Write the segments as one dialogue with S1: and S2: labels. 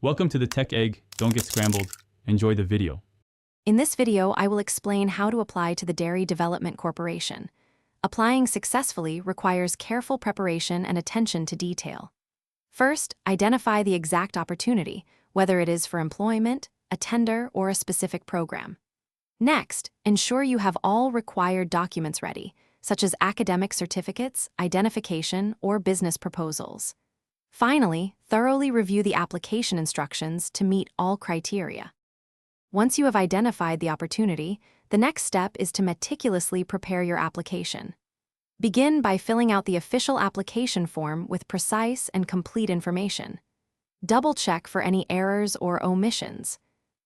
S1: Welcome to the Tech Egg. Don't get scrambled. Enjoy the video.
S2: In this video, I will explain how to apply to the Dairy Development Corporation. Applying successfully requires careful preparation and attention to detail. First, identify the exact opportunity, whether it is for employment, a tender, or a specific program. Next, ensure you have all required documents ready, such as academic certificates, identification, or business proposals. Finally, thoroughly review the application instructions to meet all criteria. Once you have identified the opportunity, the next step is to meticulously prepare your application. Begin by filling out the official application form with precise and complete information. Double-check for any errors or omissions.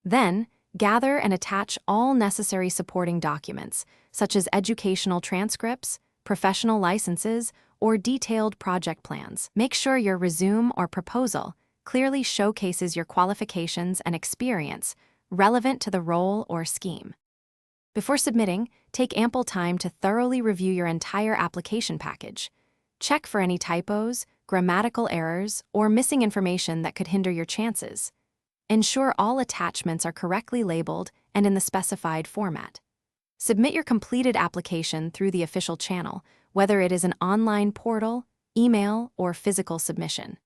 S2: Then, gather and attach all necessary supporting documents, such as educational transcripts, professional licenses, or detailed project plans. Make sure your resume or proposal clearly showcases your qualifications and experience relevant to the role or scheme. Before submitting, take ample time to thoroughly review your entire application package. Check for any typos, grammatical errors, or missing information that could hinder your chances. Ensure all attachments are correctly labeled and in the specified format. Submit your completed application through the official channel, whether it is an online portal, email, or physical submission.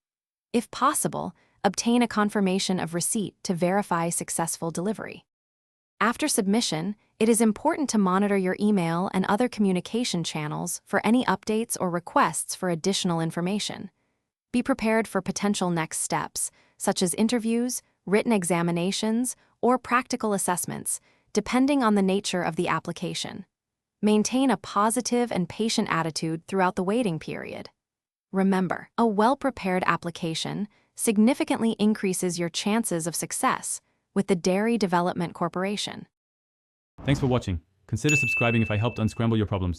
S2: If possible, obtain a confirmation of receipt to verify successful delivery. After submission, it is important to monitor your email and other communication channels for any updates or requests for additional information. Be prepared for potential next steps, such as interviews, written examinations, or practical assessments, depending on the nature of the application. Maintain a positive and patient attitude throughout the waiting period. Remember, a well-prepared application significantly increases your chances of success with the Dairy Development Corporation.
S1: Thanks for watching. Consider subscribing if I helped unscramble your problems.